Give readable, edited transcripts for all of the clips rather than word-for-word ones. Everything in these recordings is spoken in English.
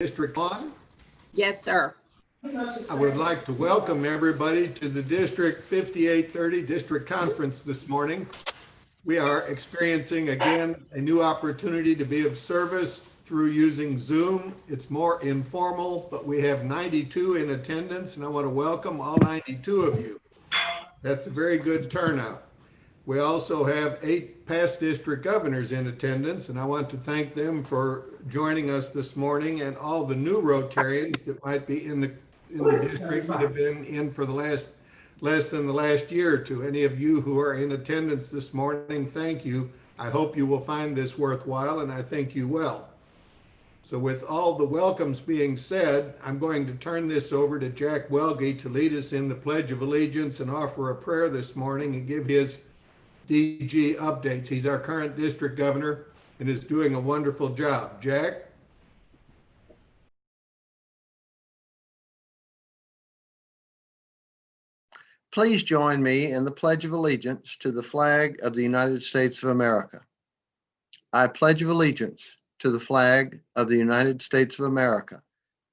District 1. Yes, sir. I would like to welcome everybody to the District 5830 District Conference this morning. We are experiencing again a new opportunity to be of service through using Zoom. It's more informal, but we have 92 in attendance, and I want to welcome all 92 of you. That's a very good turnout. We also have 8 past district governors in attendance, and I want to thank them for joining us this morning, and all the new Rotarians that might be in the district that have been in for the less than the last year or two. Any of you who are in attendance this morning, thank you. I hope you will find this worthwhile, and I think you will. So with all the welcomes being said, I'm going to turn this over to Jack Welge to lead us in the Pledge of Allegiance and offer a prayer this morning and give his DG updates. He's our current district governor and is doing a wonderful job. Jack? Please join me in the Pledge of Allegiance to the flag of the United States of America. I pledge of allegiance to the flag of the United States of America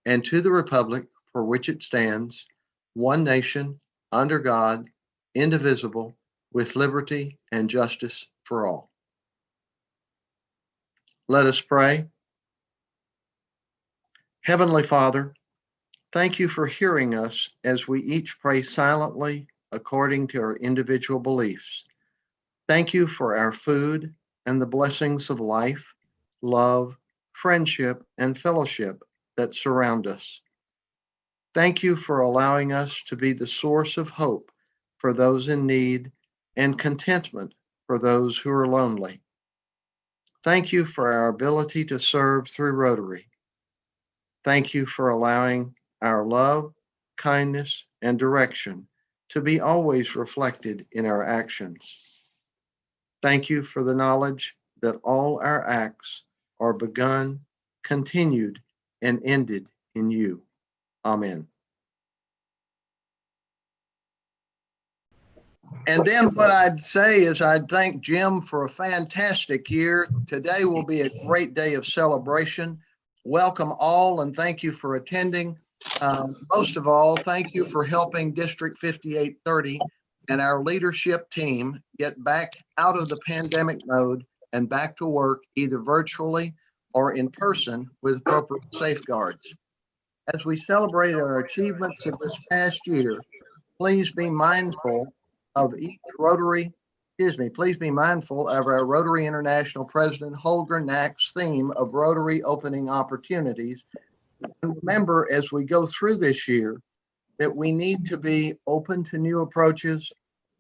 and to the republic for which it stands, one nation, under God, indivisible, with liberty and justice for all. Let us pray. Heavenly Father, thank you for hearing us as we each pray silently according to our individual beliefs. Thank you for our food and the blessings of life, love, friendship, and fellowship that surround us. Thank you for allowing us to be the source of hope for those in need and contentment for those who are lonely. Thank you for our ability to serve through Rotary. Thank you for allowing our love, kindness, and direction to be always reflected in our actions. Thank you for the knowledge that all our acts are begun, continued, and ended in you. Amen. And then what I'd say is I'd thank Jim for a fantastic year. Today will be a great day of celebration. Welcome all and thank you for attending. Most of all, thank you for helping District 5830 and our leadership team get back out of the pandemic mode and back to work either virtually or in person with appropriate safeguards. As we celebrate our achievements of this past year, please be mindful of please be mindful of our Rotary International President Holger Knack's theme of Rotary opening opportunities. And remember, as we go through this year, that we need to be open to new approaches.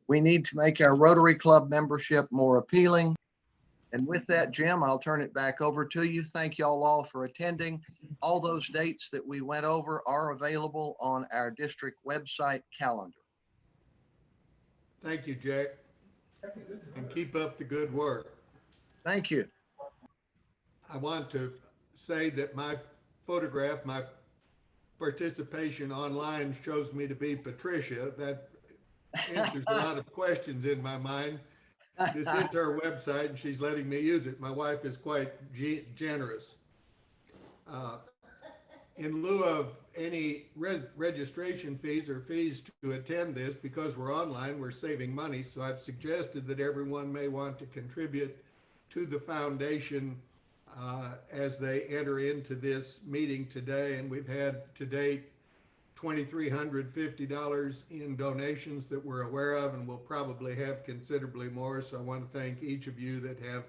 We need to make our Rotary Club membership more appealing. And with that, Jim, I'll turn it back over to you. Thank you all for attending. All those dates that we went over are available on our district website calendar. Thank you, Jack. And keep up the good work. Thank you. I want to say that my photograph, my participation online shows me to be Patricia. That answers a lot of questions in my mind. This is her website and she's letting me use it. My wife is quite generous. In lieu of any registration fees or fees to attend this, because we're online, we're saving money. So I've suggested that everyone may want to contribute to the foundation as they enter into this meeting today. And we've had to date $2,350 in donations that we're aware of, and we'll probably have considerably more. So I want to thank each of you that have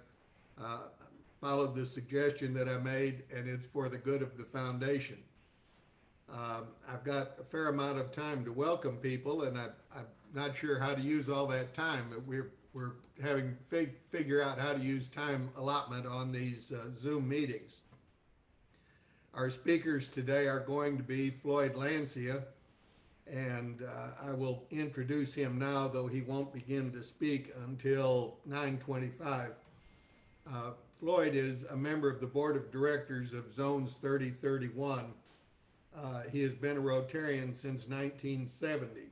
followed the suggestion that I made, and it's for the good of the foundation. I've got a fair amount of time to welcome people, and I'm not sure how to use all that time. We're having figure out how to use time allotment on these Zoom meetings. Our speakers today are going to be Flloyd Lancia, and I will introduce him now, though he won't begin to speak until 9:25. Flloyd is a member of the board of directors of Zones 3031. He has been a Rotarian since 1970.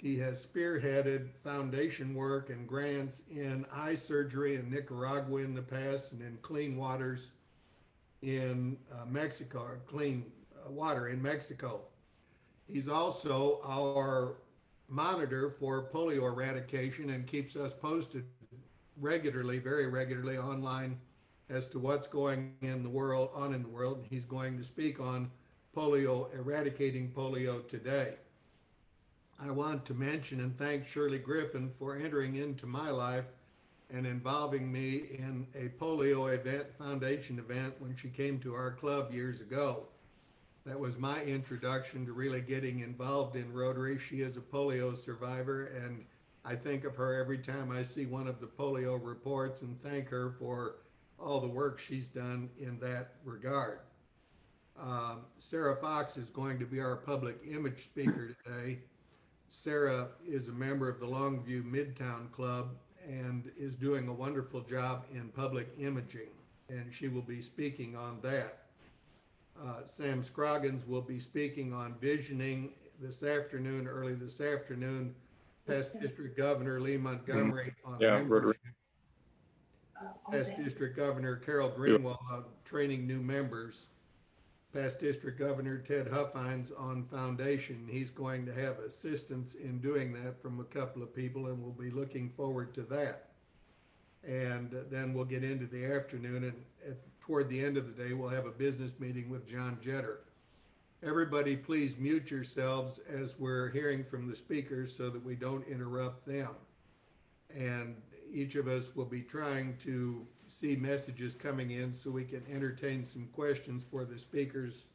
He has spearheaded foundation work and grants in eye surgery in Nicaragua in the past and in clean waters in Mexico, or clean water in Mexico. He's also our monitor for polio eradication and keeps us posted regularly, very regularly online as to what's going in the world, on in the world. He's going to speak on polio, eradicating polio today. I want to mention and thank Shirley Griffin for entering into my life and involving me in a polio event, foundation event, when she came to our club years ago. That was my introduction to really getting involved in Rotary. She is a polio survivor, and I think of her every time I see one of the polio reports and thank her for all the work she's done in that regard. Sarah Fox is going to be our public image speaker today. Sarah is a member of the Longview Midtown Club and is doing a wonderful job in public imaging, and she will be speaking on that. Sam Scroggins will be speaking on visioning this afternoon, early this afternoon. Past District Governor Lee Montgomery on Rotary. Past District Governor Carol Greenwald on training new members. Past District Governor Ted Huffines on foundation. He's going to have assistance in doing that from a couple of people, and we'll be looking forward to that. And then we'll get into the afternoon, and toward the end of the day, we'll have a business meeting with John Jetter. Everybody please mute yourselves as we're hearing from the speakers so that we don't interrupt them. And each of us will be trying to see messages coming in so we can entertain some questions for the speakers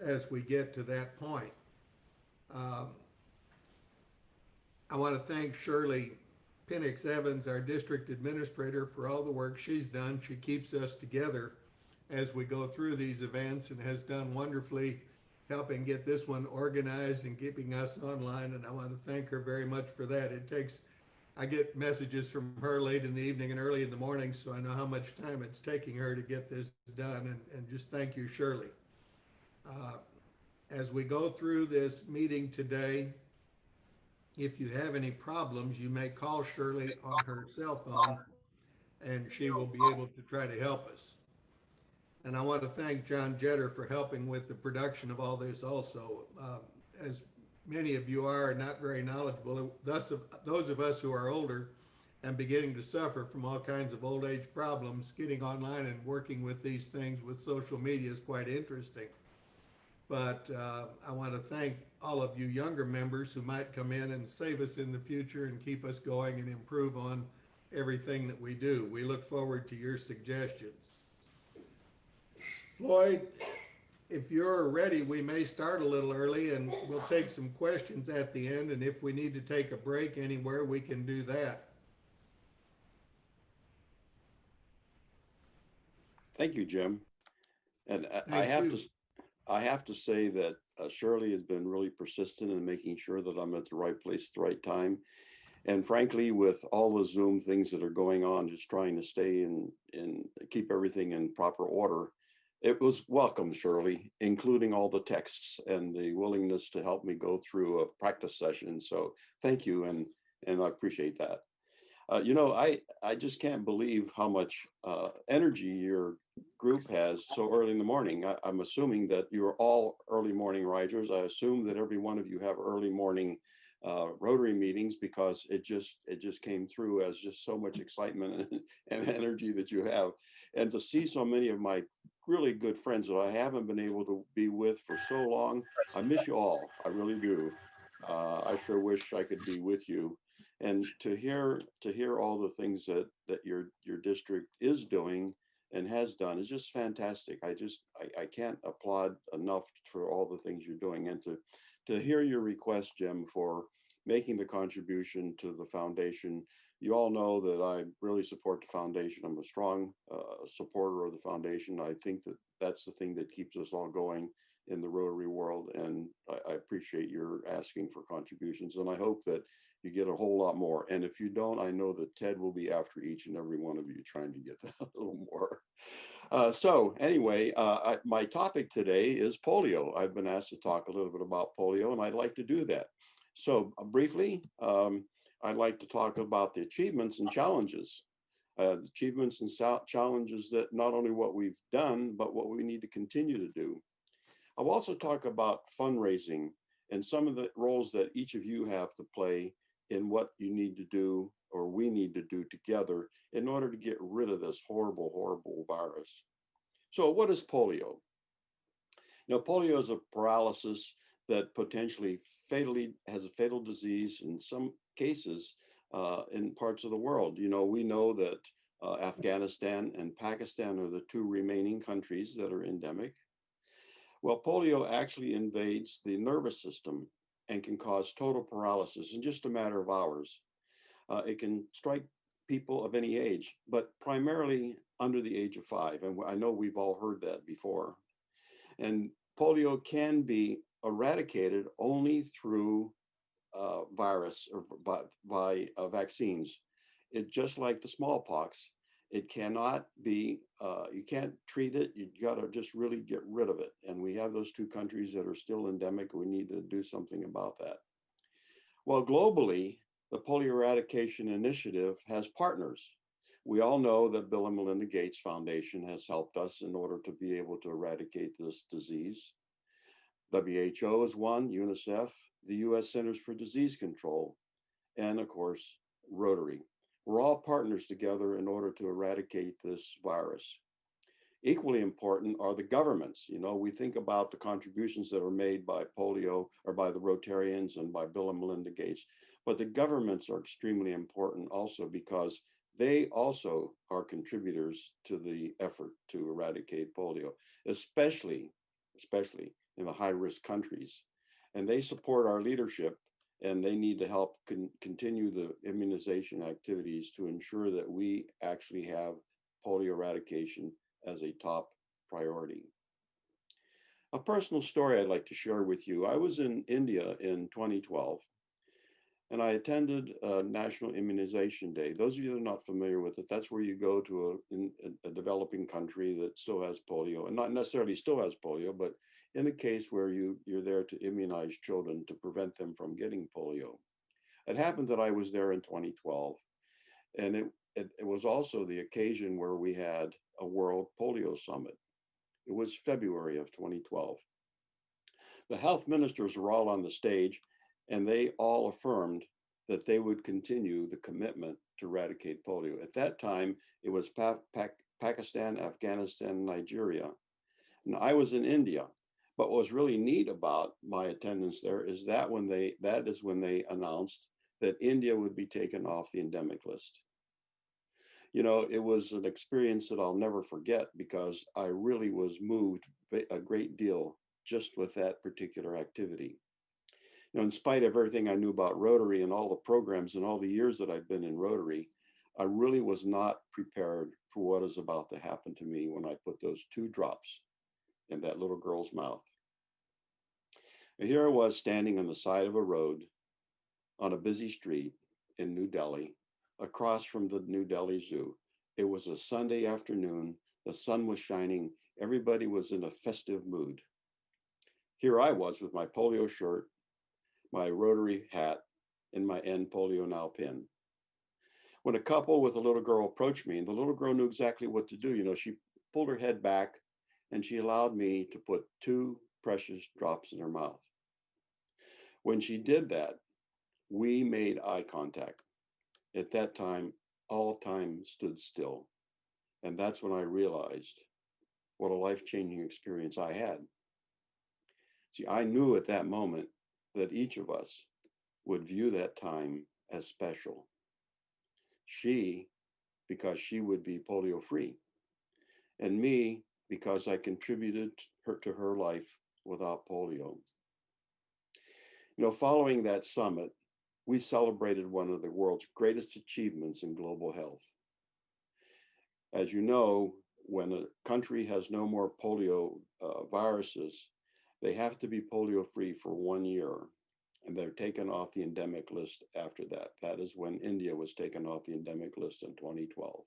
as we get to that point. I want to thank Shirley Penix Evans, our district administrator, for all the work she's done. She keeps us together as we go through these events and has done wonderfully helping get this one organized and keeping us online. And I want to thank her very much for that. I get messages from her late in the evening and early in the morning, so I know how much time it's taking her to get this done, and just thank you, Shirley. As we go through this meeting today, if you have any problems, you may call Shirley on her cell phone, and she will be able to try to help us. And I want to thank John Jetter for helping with the production of all this also. As many of you are not very knowledgeable, those of us who are older and beginning to suffer from all kinds of old age problems, getting online and working with these things with social media is quite interesting. But I want to thank all of you younger members who might come in and save us in the future and keep us going and improve on everything that we do. We look forward to your suggestions. Flloyd, if you're ready, we may start a little early and we'll take some questions at the end. And if we need to take a break anywhere, we can do that. Thank you, Jim. And I have to say that Shirley has been really persistent in making sure that I'm at the right place at the right time. And frankly, with all the Zoom things that are going on, just trying to stay and keep everything in proper order, it was welcome, Shirley, including all the texts and the willingness to help me go through a practice session. So thank you, and I appreciate that. You know, I just can't believe how much energy your group has so early in the morning. I'm assuming that you're all early morning risers. I assume that every one of you have early morning Rotary meetings, because it just came through as just so much excitement and energy that you have. And to see so many of my really good friends that I haven't been able to be with for so long, I miss you all. I really do. I sure wish I could be with you. And to hear all the things that your district is doing and has done is just fantastic. I can't applaud enough for all the things you're doing, and to hear your request, Jim, for making the contribution to the foundation. You all know that I really support the foundation. I'm a strong supporter of the foundation. I think that that's the thing that keeps us all going in the Rotary world, and I appreciate your asking for contributions, and I hope that you get a whole lot more. And if you don't, I know that Ted will be after each and every one of you trying to get that a little more. So anyway, my topic today is polio. I've been asked to talk a little bit about polio, and I'd like to do that. So briefly, I'd like to talk about the achievements and challenges. achievements and challenges that not only what we've done, but what we need to continue to do. I'll also talk about fundraising and some of the roles that each of you have to play in what you need to do or we need to do together in order to get rid of this horrible, horrible virus. So what is polio? Polio is a paralysis that potentially has a fatal disease in some cases in parts of the world. We know that Afghanistan and Pakistan are the two remaining countries that are endemic. Well, polio actually invades the nervous system and can cause total paralysis in just a matter of hours. It can strike people of any age, but primarily under the age of 5. And I know we've all heard that before. And polio can be eradicated only through virus or by vaccines. It just like the smallpox, it cannot be, you can't treat it, you gotta just really get rid of it. And we have those two countries that are still endemic, and we need to do something about that. Well, globally, the Polio Eradication Initiative has partners. We all know that Bill and Melinda Gates Foundation has helped us in order to be able to eradicate this disease. WHO is one, UNICEF, the US Centers for Disease Control, and of course, Rotary. We're all partners together in order to eradicate this virus. Equally important are the governments. We think about the contributions that are made by polio or by the Rotarians and by Bill and Melinda Gates, but the governments are extremely important also because they also are contributors to the effort to eradicate polio, especially in the high-risk countries. And they support our leadership, and they need to help continue the immunization activities to ensure that we actually have polio eradication as a top priority. A personal story I'd like to share with you. I was in India in 2012, and I attended National Immunization Day. Those of you that are not familiar with it, that's where you go to a developing country that still has polio, and not necessarily still has polio, but in the case where you're there to immunize children to prevent them from getting polio. It happened that I was there in 2012, and it was also the occasion where we had a World Polio Summit. It was February of 2012. The health ministers were all on the stage, and they all affirmed that they would continue the commitment to eradicate polio. At that time, it was Pakistan, Afghanistan, Nigeria. And I was in India. But what was really neat about my attendance there is that is when they announced that India would be taken off the endemic list. It was an experience that I'll never forget because I really was moved a great deal just with that particular activity. In spite of everything I knew about Rotary and all the programs and all the years that I've been in Rotary, I really was not prepared for what is about to happen to me when I put those 2 drops in that little girl's mouth. And here I was standing on the side of a road on a busy street in New Delhi, across from the New Delhi Zoo. It was a Sunday afternoon, the sun was shining, everybody was in a festive mood. Here I was with my polio shirt, my Rotary hat, and my End Polio Now pin. When a couple with a little girl approached me, and the little girl knew exactly what to do, she pulled her head back and she allowed me to put 2 precious drops in her mouth. When she did that, we made eye contact. At that time, all time stood still. And that's when I realized what a life-changing experience I had. See, I knew at that moment that each of us would view that time as special. She, because she would be polio-free, and me, because I contributed to her life without polio. Following that summit, we celebrated one of the world's greatest achievements in global health. As you know, when a country has no more polio viruses, they have to be polio-free for 1 year, and they're taken off the endemic list after that. That is when India was taken off the endemic list in 2012.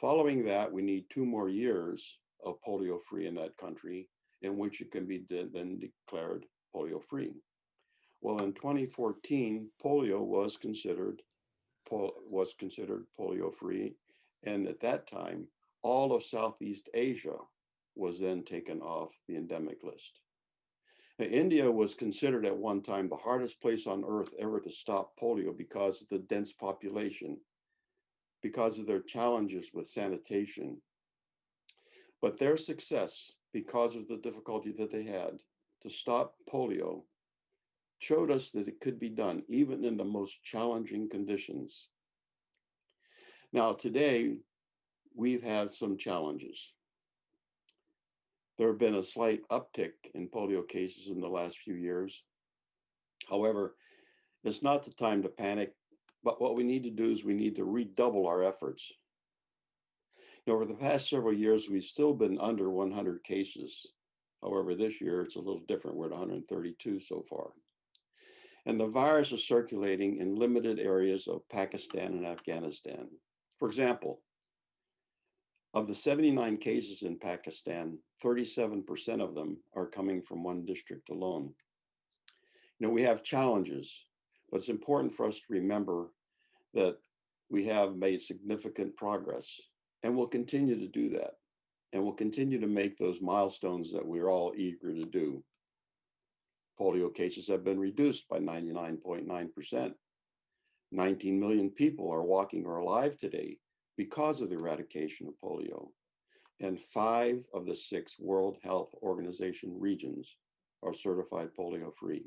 Following that, we need 2 more years of polio-free in that country, in which it can be then declared polio-free. Well, in 2014, polio was considered was considered polio free. And at that time, all of Southeast Asia was then taken off the endemic list. Now, India was considered at one time the hardest place on earth ever to stop polio because of the dense population, because of their challenges with sanitation. But their success, because of the difficulty that they had to stop polio, showed us that it could be done even in the most challenging conditions. Now, today, we've had some challenges. There have been a slight uptick in polio cases in the last few years. However, it's not the time to panic, but what we need to do is we need to redouble our efforts. Over the past several years, we've still been under 100 cases. However, this year it's a little different. We're at 132 so far. And the virus is circulating in limited areas of Pakistan and Afghanistan. For example, of the 79 cases in Pakistan, 37% of them are coming from one district alone. We have challenges, but it's important for us to remember that we have made significant progress, and we'll continue to do that. And we'll continue to make those milestones that we're all eager to do. Polio cases have been reduced by 99.9%. 19 million people are walking or alive today because of the eradication of polio. And 5 of the 6 World Health Organization regions are certified polio free.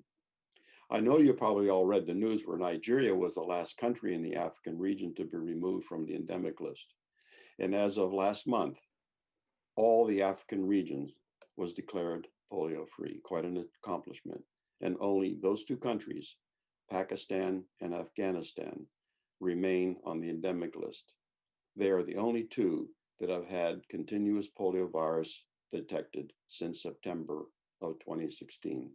I know you probably all read the news where Nigeria was the last country in the African region to be removed from the endemic list. And as of last month, all the African regions was declared polio free, quite an accomplishment. And only those 2 countries, Pakistan and Afghanistan, remain on the endemic list. They are the only 2 that have had continuous polio virus detected since September of 2016.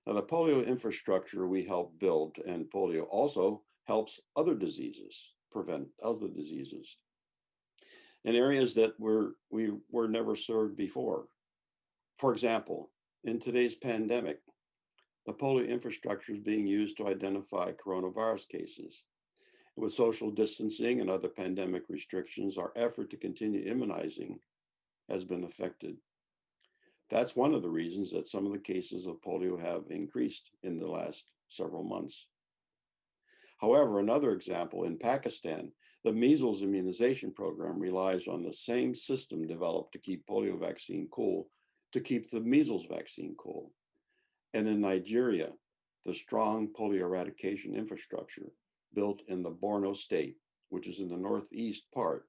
Now, the polio infrastructure we help build, and polio also helps other diseases, prevent other diseases in areas that we were never served before. For example, in today's pandemic, the polio infrastructure is being used to identify coronavirus cases. With social distancing and other pandemic restrictions, our effort to continue immunizing has been affected. That's one of the reasons that some of the cases of polio have increased in the last several months. However, another example, in Pakistan, the measles immunization program relies on the same system developed to keep polio vaccine cool, to keep the measles vaccine cool. And in Nigeria, the strong polio eradication infrastructure built in the Borno state, which is in the northeast part,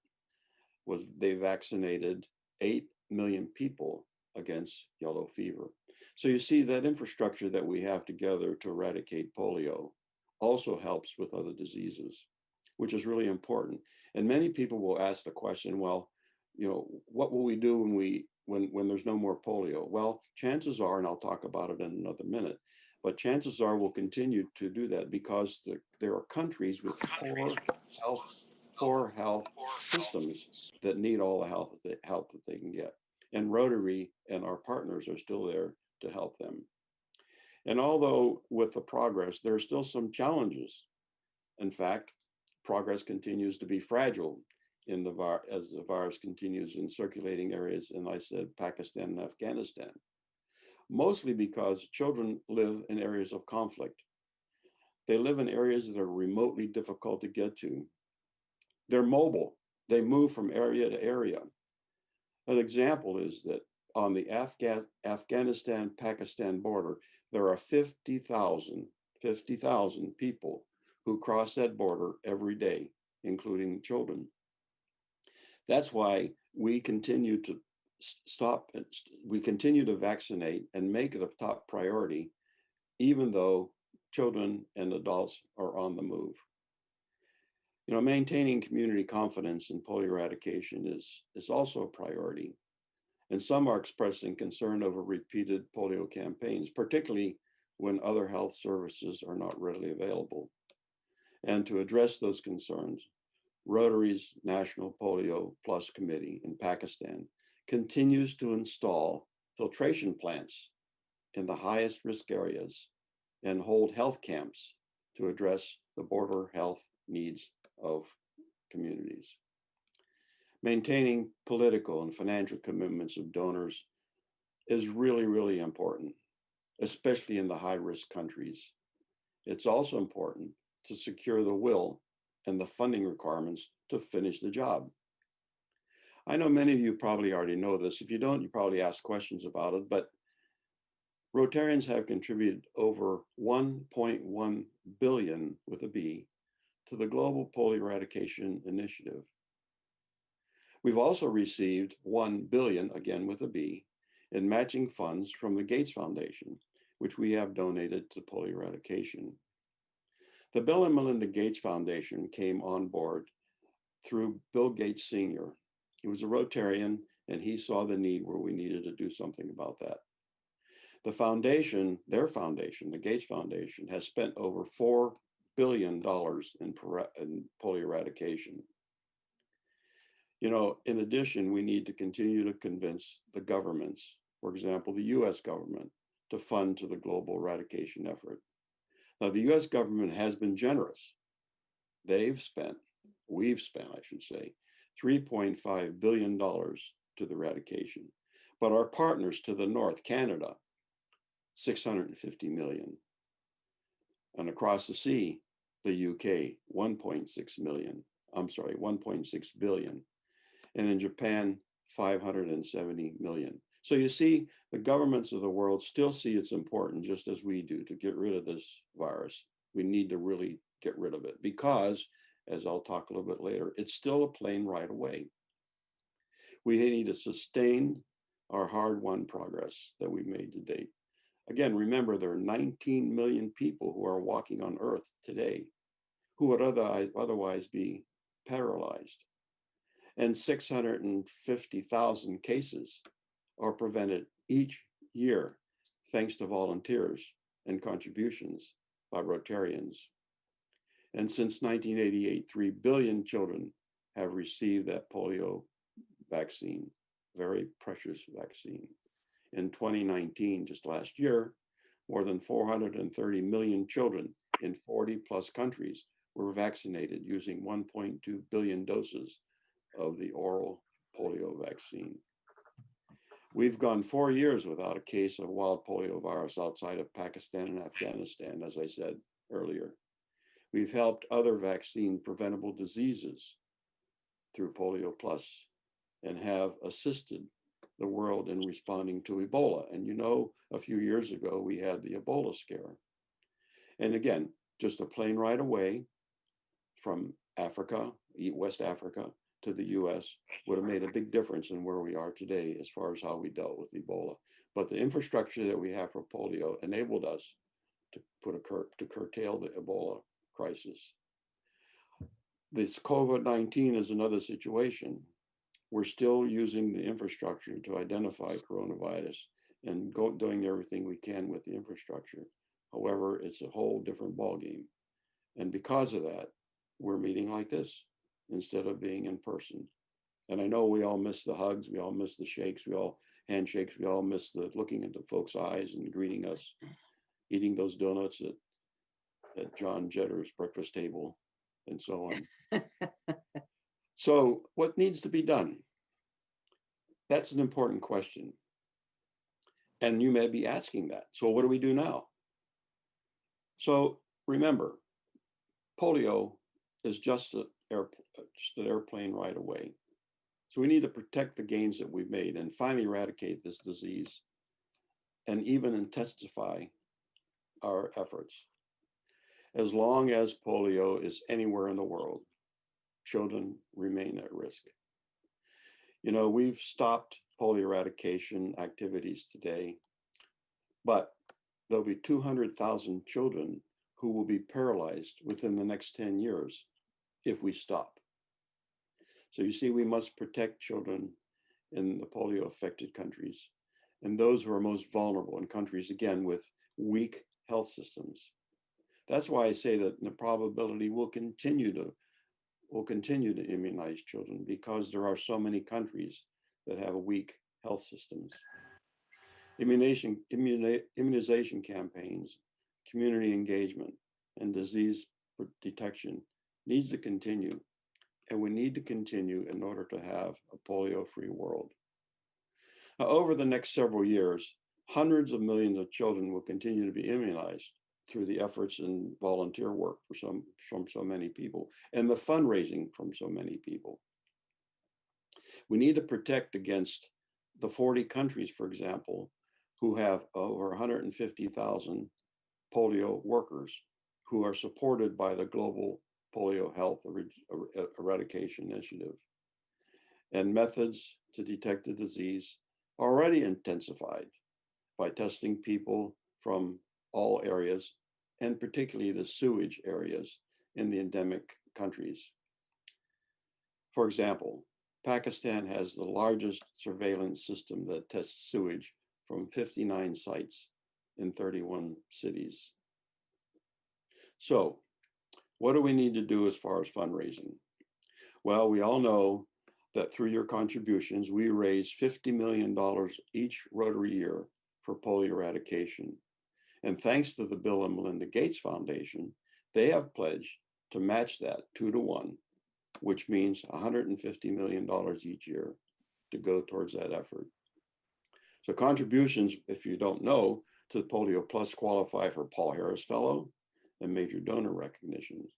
they vaccinated 8 million people against yellow fever. So you see that infrastructure that we have together to eradicate polio also helps with other diseases, which is really important. And many people will ask the question, well, what will we do when there's no more polio? Well, chances are, and I'll talk about it in another minute, but chances are we'll continue to do that because there are countries with poor health systems that need all the help that they can get. And Rotary and our partners are still there to help them. And although with the progress, there are still some challenges. In fact, progress continues to be fragile as the virus continues in circulating areas, and I said Pakistan and Afghanistan, mostly because children live in areas of conflict. They live in areas that are remotely difficult to get to. They're mobile. They move from area to area. An example is that on the Afghanistan-Pakistan border, there are 50,000 people who cross that border every day, including children. That's why we continue to vaccinate and make it a top priority, even though children and adults are on the move. Maintaining community confidence in polio eradication is also a priority. And some are expressing concern over repeated polio campaigns, particularly when other health services are not readily available. And to address those concerns, Rotary's National Polio Plus Committee in Pakistan continues to install filtration plants in the highest risk areas and hold health camps to address the border health needs of communities. Maintaining political and financial commitments of donors is really, really important, especially in the high-risk countries. It's also important to secure the will and the funding requirements to finish the job. I know many of you probably already know this. If you don't, you probably ask questions about it, but Rotarians have contributed over 1.1 billion with a B to the Global Polio Eradication Initiative. We've also received 1 billion, again with a B, in matching funds from the Gates Foundation, which we have donated to polio eradication. The Bill and Melinda Gates Foundation came on board through Bill Gates Sr. He was a Rotarian and he saw the need where we needed to do something about that. The foundation, their foundation, the Gates Foundation, has spent over $4 billion in polio eradication. You know, in addition, we need to continue to convince the governments, for example, the US government, to fund to the global eradication effort. Now, the US government has been generous. We've spent, I should say, $3.5 billion to the eradication. But our partners to the north, Canada, 650 million. And across the sea, the UK, 1.6 billion. And in Japan, 570 million. So you see, the governments of the world still see it's important, just as we do, to get rid of this virus. We need to really get rid of it because, as I'll talk a little bit later, it's still a plane ride away. We need to sustain our hard-won progress that we've made to date. Again, remember, there are 19 million people who are walking on Earth today who would otherwise be paralyzed. And 650,000 cases are prevented each year, thanks to volunteers and contributions by Rotarians. And since 1988, 3 billion children have received that polio vaccine, very precious vaccine. In 2019, just last year, more than 430 million children in 40 plus countries were vaccinated using 1.2 billion doses of the oral polio vaccine. We've gone 4 years without a case of wild polio virus outside of Pakistan and Afghanistan, as I said earlier. We've helped other vaccine preventable diseases through Polio Plus and have assisted the world in responding to Ebola. And you know, a few years ago, we had the Ebola scare. And again, just a plane ride away from Africa, West Africa, to the US would have made a big difference in where we are today as far as how we dealt with Ebola. But the infrastructure that we have for polio enabled us to curtail the Ebola crisis. This COVID-19 is another situation. We're still using the infrastructure to identify coronavirus and doing everything we can with the infrastructure. However, it's a whole different ballgame. And because of that, we're meeting like this instead of being in person. And I know we all miss the hugs, we all miss the shakes, handshakes, we all miss the looking into folks' eyes and greeting us, eating those donuts at John Jetter's breakfast table, and so on. So what needs to be done? That's an important question. And you may be asking that. So what do we do now? So remember, polio is just an airplane ride away. So we need to protect the gains that we've made and finally eradicate this disease and even intensify our efforts. As long as polio is anywhere in the world, children remain at risk. You know, we've stopped polio eradication activities today, but there'll be 200,000 children who will be paralyzed within the next 10 years if we stop. So you see, we must protect children in the polio affected countries and those who are most vulnerable in countries, again, with weak health systems. That's why I say that the probability will continue to immunize children because there are so many countries that have weak health systems. Immunization campaigns, community engagement, and disease detection needs to continue, and we need to continue in order to have a polio-free world. Now, over the next several years, hundreds of millions of children will continue to be immunized through the efforts and volunteer work from so many people and the fundraising from so many people. We need to protect against the 40 countries, for example, who have over 150,000 polio workers who are supported by the Global Polio Health Eradication Initiative. And methods to detect the disease are already intensified by testing people from all areas, and particularly the sewage areas in the endemic countries. For example, Pakistan has the largest surveillance system that tests sewage from 59 sites in 31 cities. So, what do we need to do as far as fundraising? Well, we all know that through your contributions, we raise $50 million each Rotary year for polio eradication. And thanks to the Bill and Melinda Gates Foundation, they have pledged to match that 2-to-1, which means $150 million each year to go towards that effort. So contributions, if you don't know, to Polio Plus qualify for Paul Harris Fellow and major donor recognitions.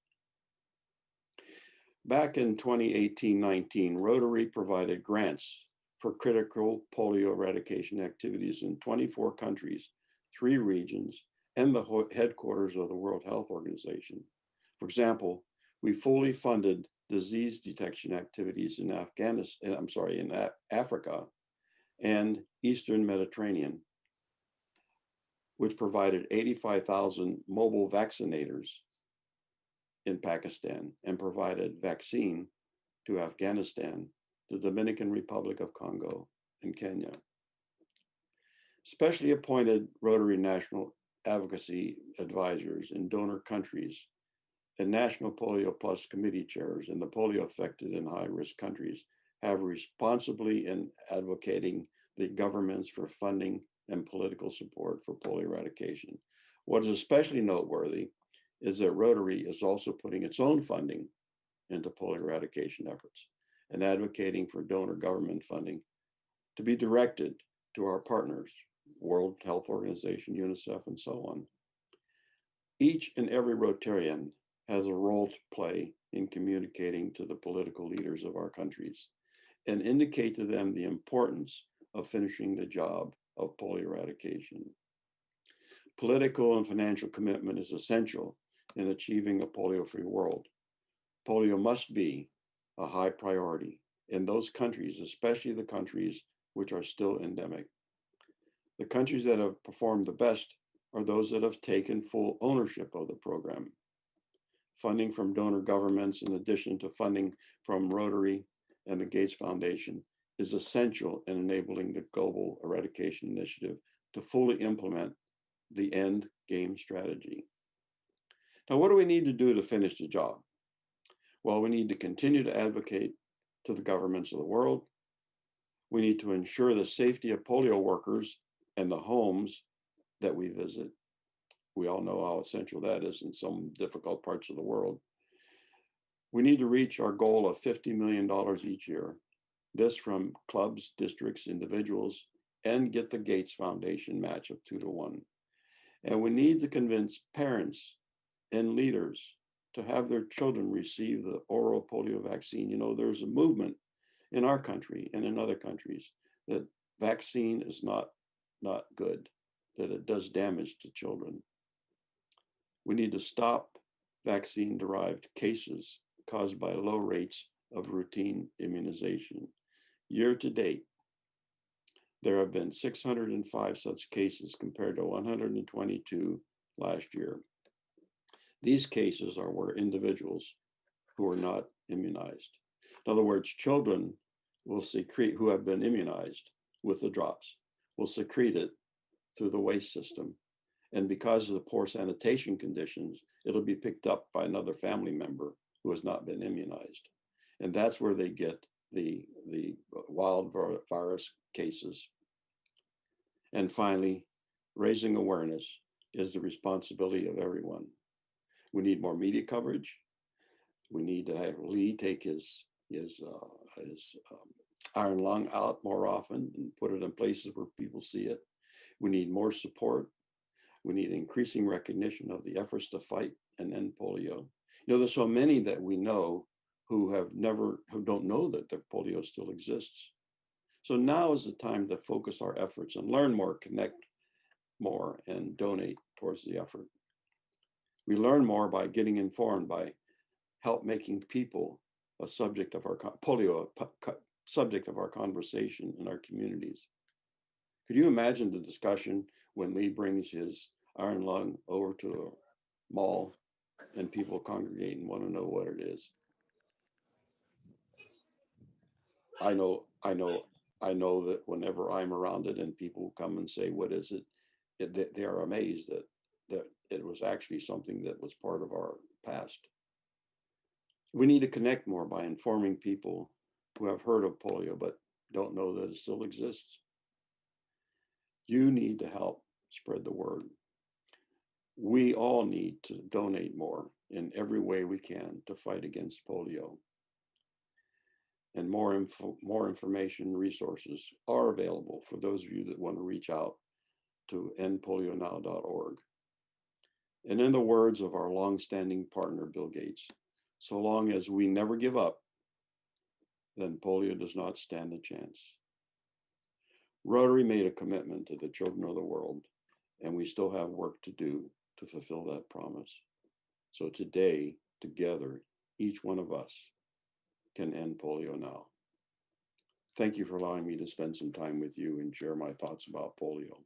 Back in 2018-19, Rotary provided grants for critical polio eradication activities in 24 countries, 3 regions, and the headquarters of the World Health Organization. For example, we fully funded disease detection activities in Africa and Eastern Mediterranean, which provided 85,000 mobile vaccinators in Pakistan and provided vaccine to Afghanistan, the Dominican Republic of Congo, and Kenya. Specially appointed Rotary National Advocacy Advisors in donor countries and National Polio Plus committee chairs in the polio affected and high-risk countries have responsibly in advocating the governments for funding and political support for polio eradication. What is especially noteworthy is that Rotary is also putting its own funding into polio eradication efforts and advocating for donor government funding to be directed to our partners, World Health Organization, UNICEF, and so on. Each and every Rotarian has a role to play in communicating to the political leaders of our countries and indicate to them the importance of finishing the job of polio eradication. Political and financial commitment is essential in achieving a polio-free world. Polio must be a high priority in those countries, especially the countries which are still endemic. The countries that have performed the best are those that have taken full ownership of the program. Funding from donor governments, in addition to funding from Rotary and the Gates Foundation, is essential in enabling the Global Eradication Initiative to fully implement the end game strategy. Now, what do we need to do to finish the job? Well, we need to continue to advocate to the governments of the world. We need to ensure the safety of polio workers and the homes that we visit. We all know how essential that is in some difficult parts of the world. We need to reach our goal of $50 million each year. This from clubs, districts, individuals, and get the Gates Foundation match of 2-to-1. And we need to convince parents and leaders to have their children receive the oral polio vaccine. You know, there's a movement in our country and in other countries that vaccine is not good, that it does damage to children. We need to stop vaccine-derived cases caused by low rates of routine immunization. Year to date, there have been 605 such cases compared to 122 last year. These cases are where individuals who are not immunized. In other words, children will secrete, who have been immunized with the drops, will secrete it through the waste system. And because of the poor sanitation conditions, it'll be picked up by another family member who has not been immunized. And that's where they get the wild virus cases. And finally, raising awareness is the responsibility of everyone. We need more media coverage. We need to have Lee take his iron lung out more often and put it in places where people see it. We need more support. We need increasing recognition of the efforts to fight and end polio. You know, there's so many that we know who don't know that their polio still exists. So now is the time to focus our efforts and learn more, connect more, and donate towards the effort. We learn more by getting informed, by help making people a subject of our polio, subject of our conversation in our communities. Could you imagine the discussion when Lee brings his iron lung over to a mall and people congregate and want to know what it is? I know that whenever I'm around it and people come and say, what is it? They are amazed that it was actually something that was part of our past. We need to connect more by informing people who have heard of polio but don't know that it still exists. You need to help spread the word. We all need to donate more in every way we can to fight against polio. And more information resources are available for those of you that want to reach out to endpolionow.org. And in the words of our longstanding partner, Bill Gates, so long as we never give up, then polio does not stand a chance. Rotary made a commitment to the children of the world, and we still have work to do to fulfill that promise. So today, together, each one of us can end polio now. Thank you for allowing me to spend some time with you and share my thoughts about polio.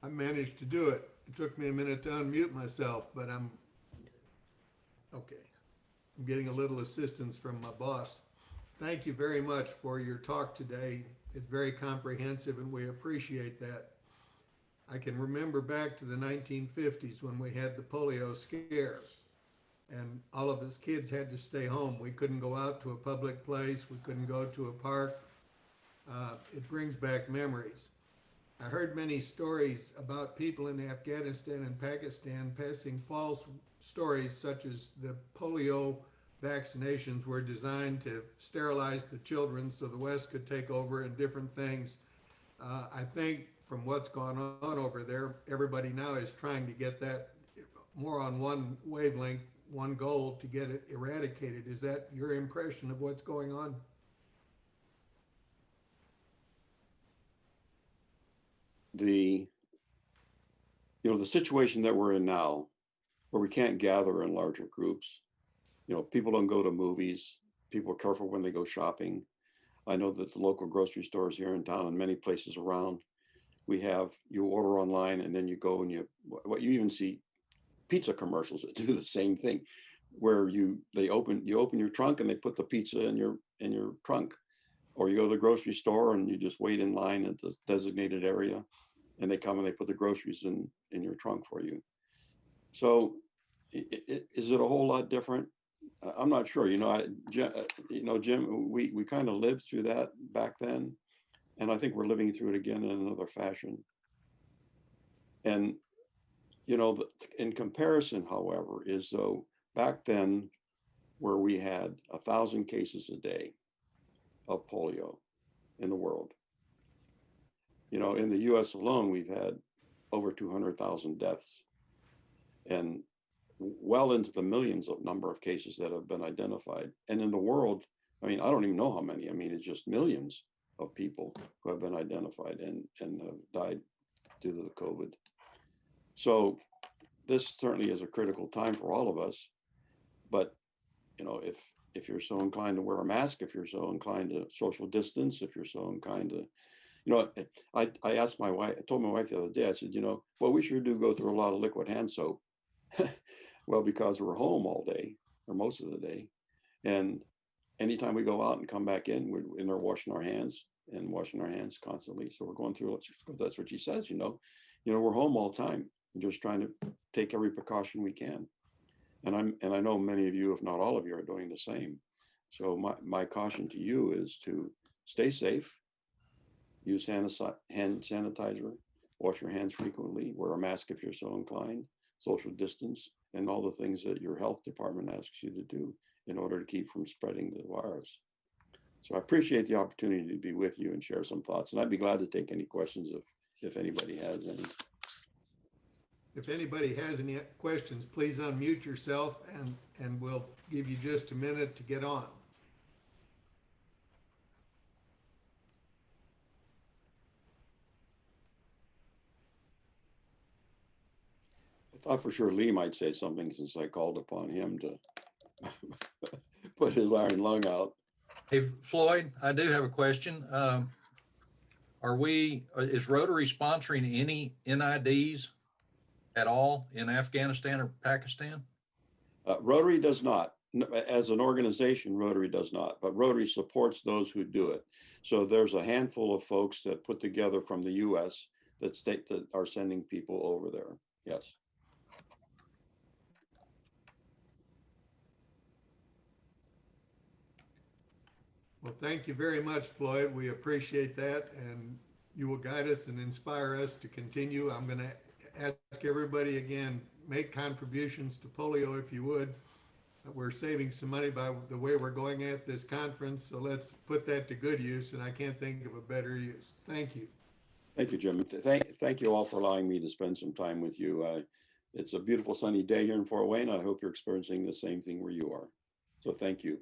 I managed to do it. It took me a minute to unmute myself, but I'm okay. I'm getting a little assistance from my boss. Thank you very much for your talk today. It's very comprehensive and we appreciate that. I can remember back to the 1950s when we had the polio scare and all of us kids had to stay home. We couldn't go out to a public place. We couldn't go to a park. It brings back memories. I heard many stories about people in Afghanistan and Pakistan passing false stories such as the polio vaccinations were designed to sterilize the children so the West could take over and different things. I think from what's gone on over there, everybody now is trying to get that more on one wavelength, one goal to get it eradicated. Is that your impression of what's going on? The situation that we're in now, where we can't gather in larger groups, people don't go to movies, people are careful when they go shopping. I know that the local grocery stores here in town and many places around, you order online and then you go and you even see pizza commercials that do the same thing, where you open your trunk and they put the pizza in your trunk, or you go to the grocery store and you just wait in line at the designated area and they come and they put the groceries in your trunk for you. So is it a whole lot different? I'm not sure. Jim, we kind of lived through that back then, and I think we're living through it again in another fashion. And in comparison, however, is though back then, where we had 1,000 cases a day of polio in the world, in the U.S. alone, we've had over 200,000 deaths, and well into the millions of number of cases that have been identified. And in the world, I don't even know how many. It's just millions of people who have been identified and have died due to the COVID. So this certainly is a critical time for all of us. But, if you're so inclined to wear a mask, if you're so inclined to social distance, if you're so inclined to, I asked my wife, I told my wife the other day, I said, well, we sure do go through a lot of liquid hand soap. Well, because we're home all day or most of the day. And anytime we go out and come back in, we're in there washing our hands constantly. So we're going through, that's what she says, we're home all the time. and just trying to take every precaution we can. And I know many of you, if not all of you, are doing the same. So my caution to you is to stay safe, use hand sanitizer, wash your hands frequently, wear a mask if you're so inclined, social distance, and all the things that your health department asks you to do in order to keep from spreading the virus. So I appreciate the opportunity to be with you and share some thoughts. And I'd be glad to take any questions if anybody has any. If anybody has any questions, please unmute yourself and we'll give you just a minute to get on. I thought for sure Lee might say something since I called upon him to put his iron lung out. Hey, Flloyd, I do have a question. Is Rotary sponsoring any NIDs at all in Afghanistan or Pakistan? Rotary does not. As an organization, Rotary does not, but Rotary supports those who do it. So there's a handful of folks that put together from the US that are sending people over there. Yes. Well, thank you very much, Floyd. We appreciate that, and you will guide us and inspire us to continue. I'm going to ask everybody again, make contributions to polio if you would. We're saving some money by the way we're going at this conference, so let's put that to good use, and I can't think of a better use. Thank you. Thank you, Jim. Thank you all for allowing me to spend some time with you. It's a beautiful sunny day here in Fort Wayne. I hope you're experiencing the same thing where you are. So thank you.